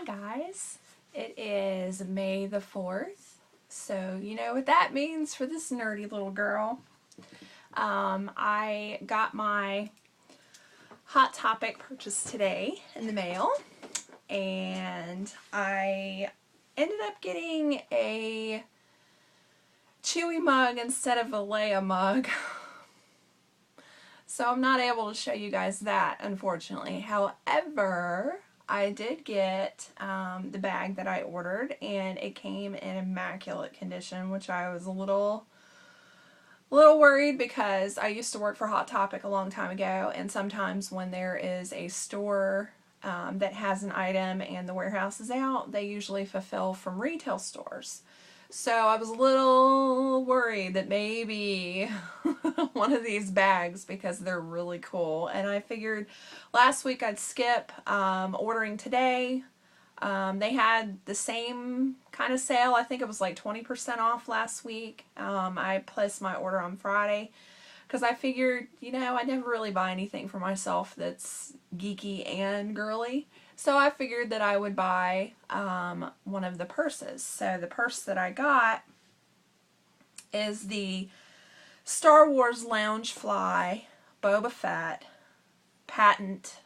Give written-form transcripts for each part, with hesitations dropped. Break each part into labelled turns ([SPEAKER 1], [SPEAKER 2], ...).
[SPEAKER 1] guys, it is May the 4th, so you know what that means for this nerdy little girl. I got my Hot Topic purchase today in the mail, and I ended up getting a Chewy mug instead of a Leia mug. So I'm not able to show you guys that, unfortunately. However, I did get the bag that I ordered, and it came in immaculate condition, which I was a little worried because I used to work for Hot Topic a long time ago, and sometimes when there is a store that has an item and the warehouse is out, they usually fulfill from retail stores. So I was a little worried that maybe one of these bags, because they're really cool, and I figured last week I'd skip ordering today. They had the same kind of sale. I think it was like 20% off last week. I placed my order on Friday because I figured, you know, I never really buy anything for myself that's geeky and girly. So I figured that I would buy one of the purses. So the purse that I got is the Star Wars Loungefly Boba Fett patent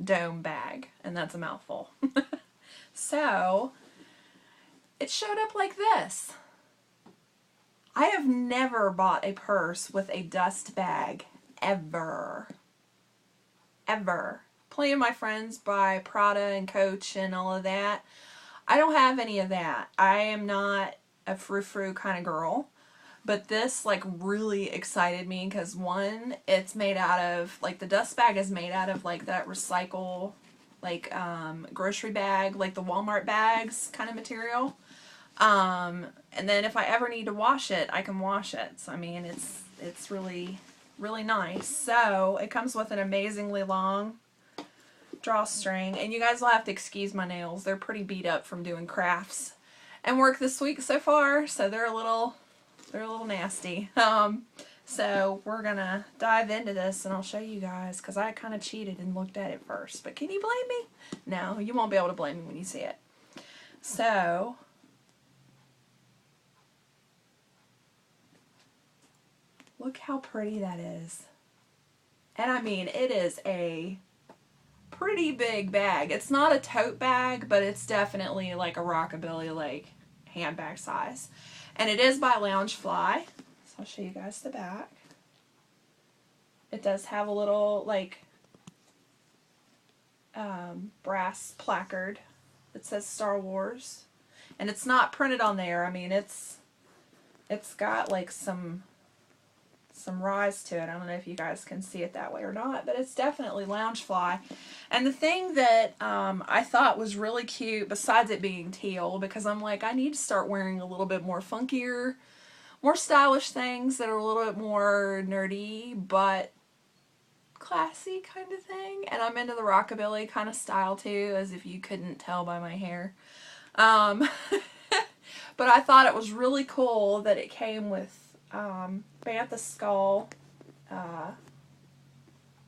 [SPEAKER 1] dome bag, and that's a mouthful. So it showed up like this. I have never bought a purse with a dust bag, ever. Plenty of my friends buy Prada and Coach and all of that. I don't have any of that. I am not a frou-frou kind of girl. But this like really excited me because one, it's made out of, like the dust bag is made out of like that recycle, like grocery bag, like the Walmart bags kind of material. And then if I ever need to wash it, I can wash it. So I mean, it's really nice. So it comes with an amazingly long drawstring, and you guys will have to excuse my nails. They're pretty beat up from doing crafts and work this week so far, so they're a little nasty. So we're gonna dive into this, and I'll show you guys because I kind of cheated and looked at it first. But can you blame me? No, you won't be able to blame me when you see it. So look how pretty that is. And I mean, it is a pretty big bag. It's not a tote bag, but it's definitely like a rockabilly, like handbag size. And it is by Loungefly. So I'll show you guys the back. It does have a little like brass placard that says Star Wars. And it's not printed on there. I mean, it's got like some rise to it. I don't know if you guys can see it that way or not, but it's definitely Loungefly. And the thing that I thought was really cute, besides it being teal, because I'm like, I need to start wearing a little bit more funkier, more stylish things that are a little bit more nerdy, but classy kind of thing. And I'm into the rockabilly kind of style too, as if you couldn't tell by my hair. But I thought it was really cool that it came with Bantha skull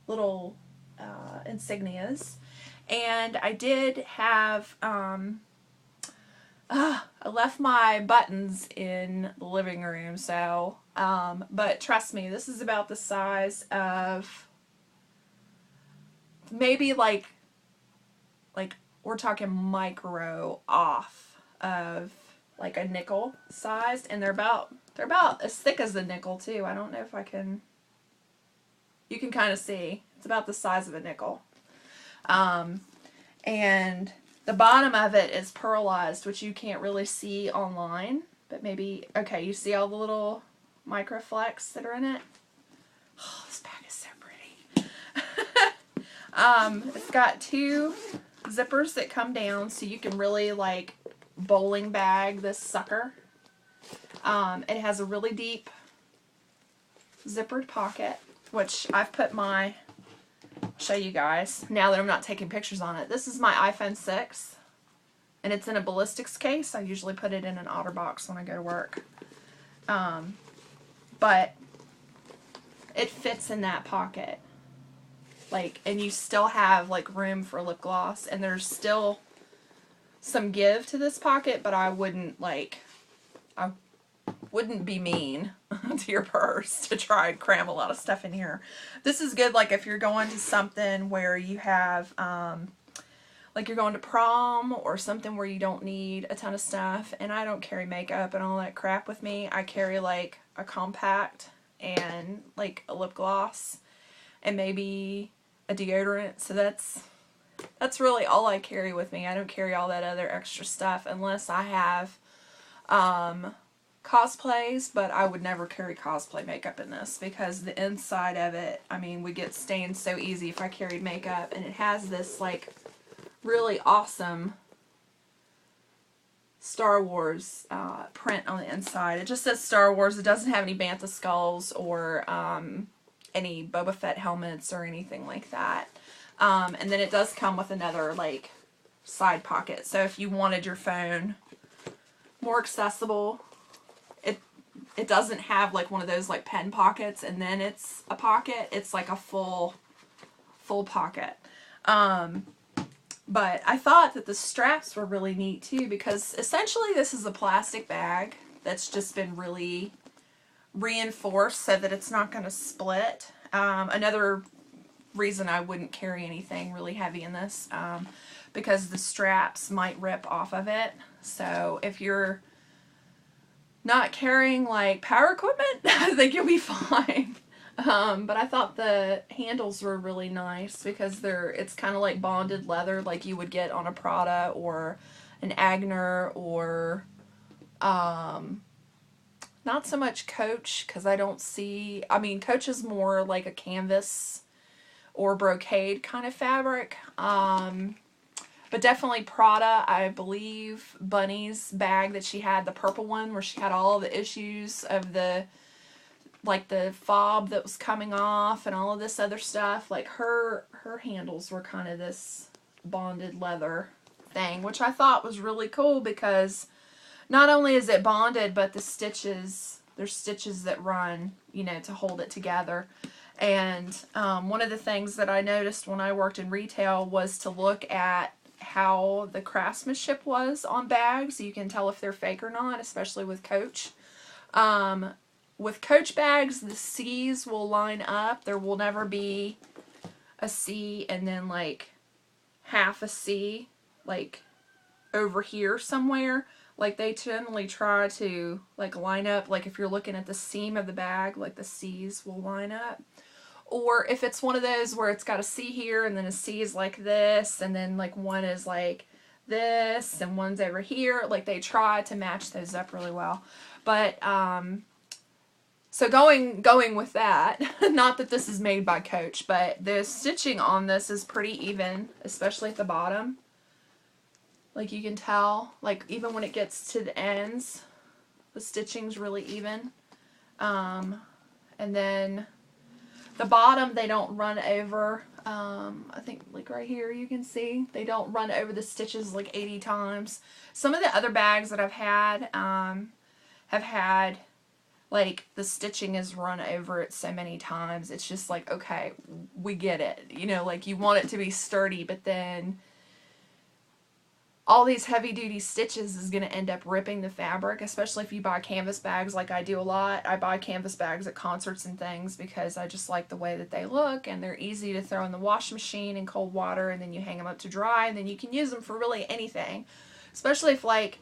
[SPEAKER 1] little insignias, and I did have I left my buttons in the living room, so but trust me, this is about the size of maybe like we're talking micro off of like a nickel sized, and they're about as thick as the nickel too. I don't know if you can kind of see. It's about the size of a nickel. And the bottom of it is pearlized, which you can't really see online, but maybe, okay, you see all the little micro flecks that are in it? Oh, this bag is so pretty. It's got two zippers that come down, so you can really like bowling bag this sucker. It has a really deep zippered pocket, which I've put my, I'll show you guys now that I'm not taking pictures on it. This is my iPhone 6, and it's in a ballistics case. I usually put it in an OtterBox when I go to work. But it fits in that pocket. Like, and you still have like room for lip gloss, and there's still some give to this pocket, but I wouldn't be mean to your purse to try and cram a lot of stuff in here. This is good like if you're going to something where you have like you're going to prom or something where you don't need a ton of stuff. And I don't carry makeup and all that crap with me. I carry like a compact and like a lip gloss and maybe a deodorant. So that's really all I carry with me. I don't carry all that other extra stuff unless I have cosplays, but I would never carry cosplay makeup in this because the inside of it, I mean, would get stained so easy if I carried makeup. And it has this like really awesome Star Wars print on the inside. It just says Star Wars. It doesn't have any Bantha skulls or any Boba Fett helmets or anything like that. And then it does come with another like side pocket. So if you wanted your phone more accessible, it doesn't have like one of those like pen pockets and then it's a pocket. It's like a full pocket. But I thought that the straps were really neat too because essentially this is a plastic bag that's just been really reinforced so that it's not going to split. Another reason I wouldn't carry anything really heavy in this because the straps might rip off of it. So if you're not carrying like power equipment, I think you'll be fine. But I thought the handles were really nice because it's kind of like bonded leather like you would get on a Prada or an Agner or not so much Coach because I don't see, I mean Coach is more like a canvas or brocade kind of fabric. But definitely Prada. I believe Bunny's bag that she had, the purple one where she had all the issues of the fob that was coming off and all of this other stuff, like her handles were kind of this bonded leather thing, which I thought was really cool because not only is it bonded, but there's stitches that run, you know, to hold it together. And one of the things that I noticed when I worked in retail was to look at how the craftsmanship was on bags so you can tell if they're fake or not, especially with Coach. With Coach bags, the C's will line up. There will never be a C and then like half a C like over here somewhere. Like they generally try to like line up, like if you're looking at the seam of the bag, like the C's will line up. Or if it's one of those where it's got a C here and then a C is like this and then like one is like this and one's over here, like they try to match those up really well. But so going with that, not that this is made by Coach, but the stitching on this is pretty even, especially at the bottom. Like you can tell, like even when it gets to the ends, the stitching's really even. And then the bottom, they don't run over. I think like right here you can see, they don't run over the stitches like 80 times. Some of the other bags that I've had have had like the stitching is run over it so many times. It's just like, okay, we get it. You know, like you want it to be sturdy, but then all these heavy duty stitches is going to end up ripping the fabric, especially if you buy canvas bags like I do a lot. I buy canvas bags at concerts and things because I just like the way that they look and they're easy to throw in the washing machine in cold water and then you hang them up to dry and then you can use them for really anything. Especially if like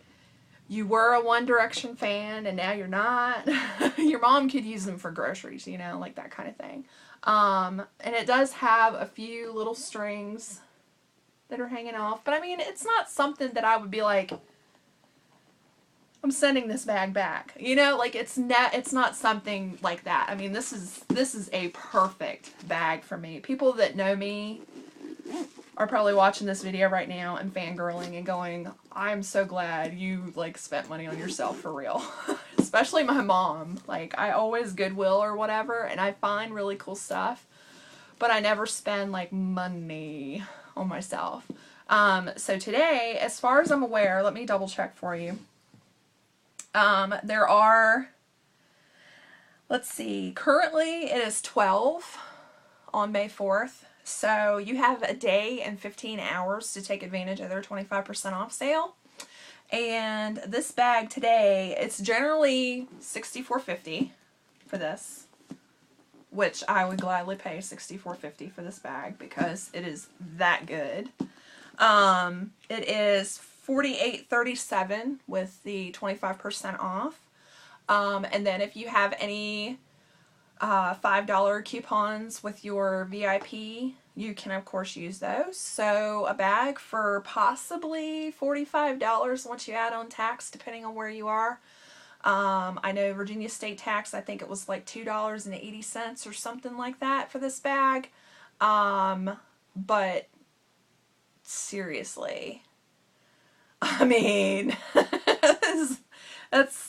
[SPEAKER 1] you were a One Direction fan and now you're not. Your mom could use them for groceries, you know, like that kind of thing. And it does have a few little strings that are hanging off. But I mean, it's not something that I would be like, I'm sending this bag back. You know, like it's not something like that. I mean, this is a perfect bag for me. People that know me are probably watching this video right now and fangirling and going, I'm so glad you like spent money on yourself for real. Especially my mom. Like I always Goodwill or whatever and I find really cool stuff, but I never spend like money on myself. So today, as far as I'm aware, let me double check for you. There are, let's see, currently it is 12 on May 4th. So you have a day and 15 hours to take advantage of their 25% off sale. And this bag today, it's generally $64.50 for this, which I would gladly pay $64.50 for this bag because it is that good. It is $48.37 with the 25% off. And then if you have any $5 coupons with your VIP, you can of course use those. So a bag for possibly $45 once you add on tax, depending on where you are. I know Virginia state tax, I think it was like $2.80 or something like that for this bag. But seriously, I mean,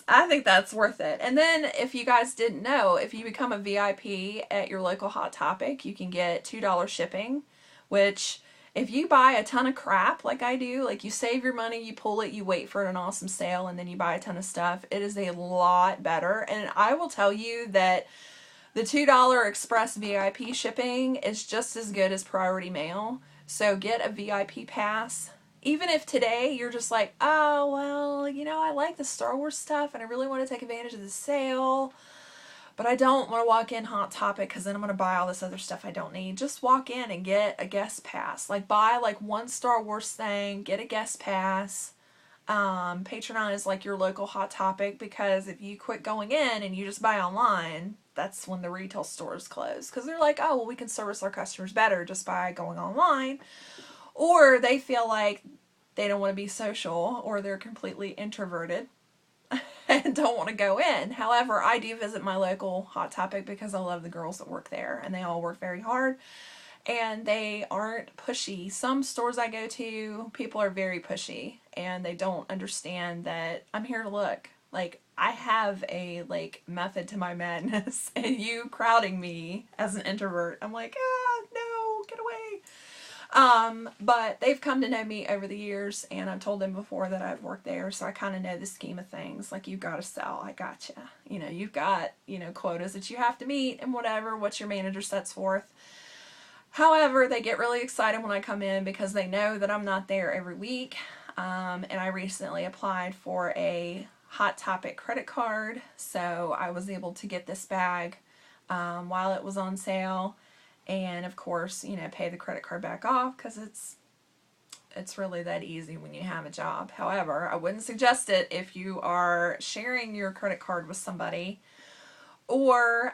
[SPEAKER 1] I think that's worth it. And then if you guys didn't know, if you become a VIP at your local Hot Topic, you can get $2 shipping, which if you buy a ton of crap like I do, like you save your money, you pull it, you wait for an awesome sale, and then you buy a ton of stuff, it is a lot better. And I will tell you that the $2 express VIP shipping is just as good as priority mail. So get a VIP pass. Even if today you're just like, oh, well, you know, I like the Star Wars stuff and I really want to take advantage of the sale, but I don't want to walk in Hot Topic because then I'm going to buy all this other stuff I don't need. Just walk in and get a guest pass. Like, buy like one Star Wars thing, get a guest pass. Patronize like your local Hot Topic, because if you quit going in and you just buy online, that's when the retail stores close. Because they're like, oh, well, we can service our customers better just by going online. Or they feel like they don't want to be social, or they're completely introverted and don't want to go in. However, I do visit my local Hot Topic because I love the girls that work there, and they all work very hard, and they aren't pushy. Some stores I go to, people are very pushy, and they don't understand that I'm here to look. Like, I have a, like, method to my madness, and you crowding me as an introvert, I'm like, no, get away. But they've come to know me over the years, and I've told them before that I've worked there, so I kind of know the scheme of things. Like, you've got to sell, I gotcha. You know, you've got, you know, quotas that you have to meet and whatever, what your manager sets forth. However, they get really excited when I come in because they know that I'm not there every week. And I recently applied for a Hot Topic credit card, so I was able to get this bag while it was on sale. And of course, you know, pay the credit card back off because it's really that easy when you have a job. However, I wouldn't suggest it if you are sharing your credit card with somebody, or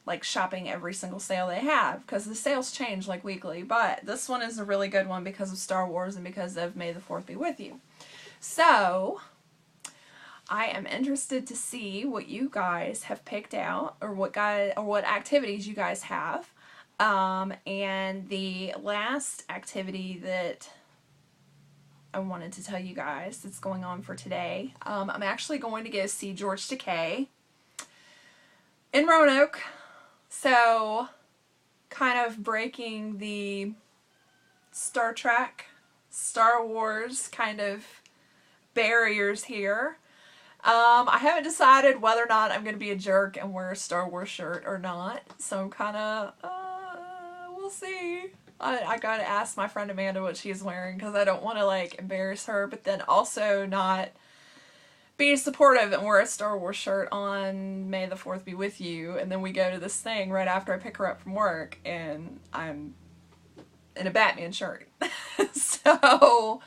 [SPEAKER 1] like shopping every single sale they have, because the sales change like weekly. But this one is a really good one because of Star Wars and because of May the 4th be with you. So I am interested to see what you guys have picked out, or what activities you guys have. And the last activity that I wanted to tell you guys that's going on for today, I'm actually going to go see George Takei in Roanoke. So, kind of breaking the Star Trek, Star Wars kind of barriers here. I haven't decided whether or not I'm going to be a jerk and wear a Star Wars shirt or not. So I'm kind of, we'll see. I got to ask my friend Amanda what she's wearing because I don't want to, like, embarrass her, but then also not be supportive and wear a Star Wars shirt on May the 4th be with you, and then we go to this thing right after I pick her up from work and I'm in a Batman shirt. So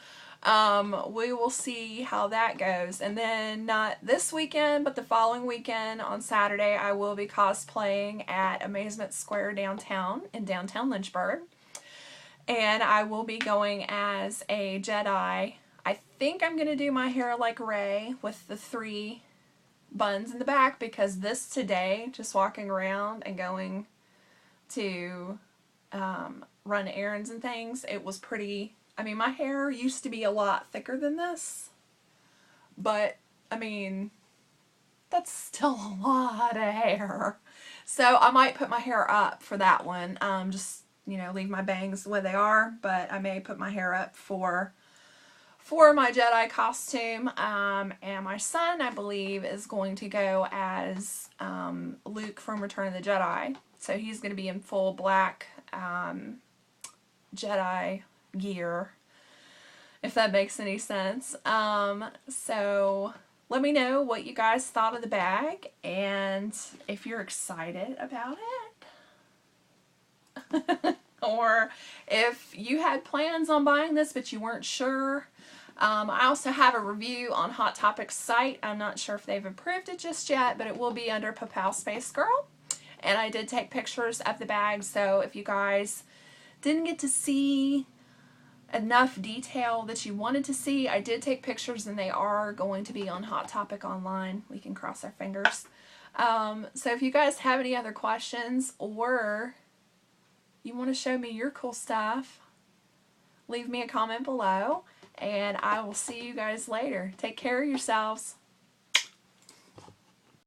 [SPEAKER 1] we will see how that goes. And then not this weekend, but the following weekend on Saturday, I will be cosplaying at Amazement Square downtown in downtown Lynchburg. And I will be going as a Jedi. I think I'm going to do my hair like Rey with the 3 buns in the back, because this today, just walking around and going to run errands and things, it was pretty... I mean, my hair used to be a lot thicker than this, but, I mean, that's still a lot of hair. So I might put my hair up for that one. Just, you know, leave my bangs the way they are, but I may put my hair up for my Jedi costume. And my son, I believe, is going to go as Luke from Return of the Jedi. So he's going to be in full black Jedi gear, if that makes any sense. So let me know what you guys thought of the bag and if you're excited about it. Or if you had plans on buying this but you weren't sure. I also have a review on Hot Topic's site. I'm not sure if they've approved it just yet, but it will be under Papal Space Girl. And I did take pictures of the bag, so if you guys didn't get to see enough detail that you wanted to see, I did take pictures and they are going to be on Hot Topic online. We can cross our fingers. So if you guys have any other questions or you want to show me your cool stuff, leave me a comment below and I will see you guys later. Take care of yourselves.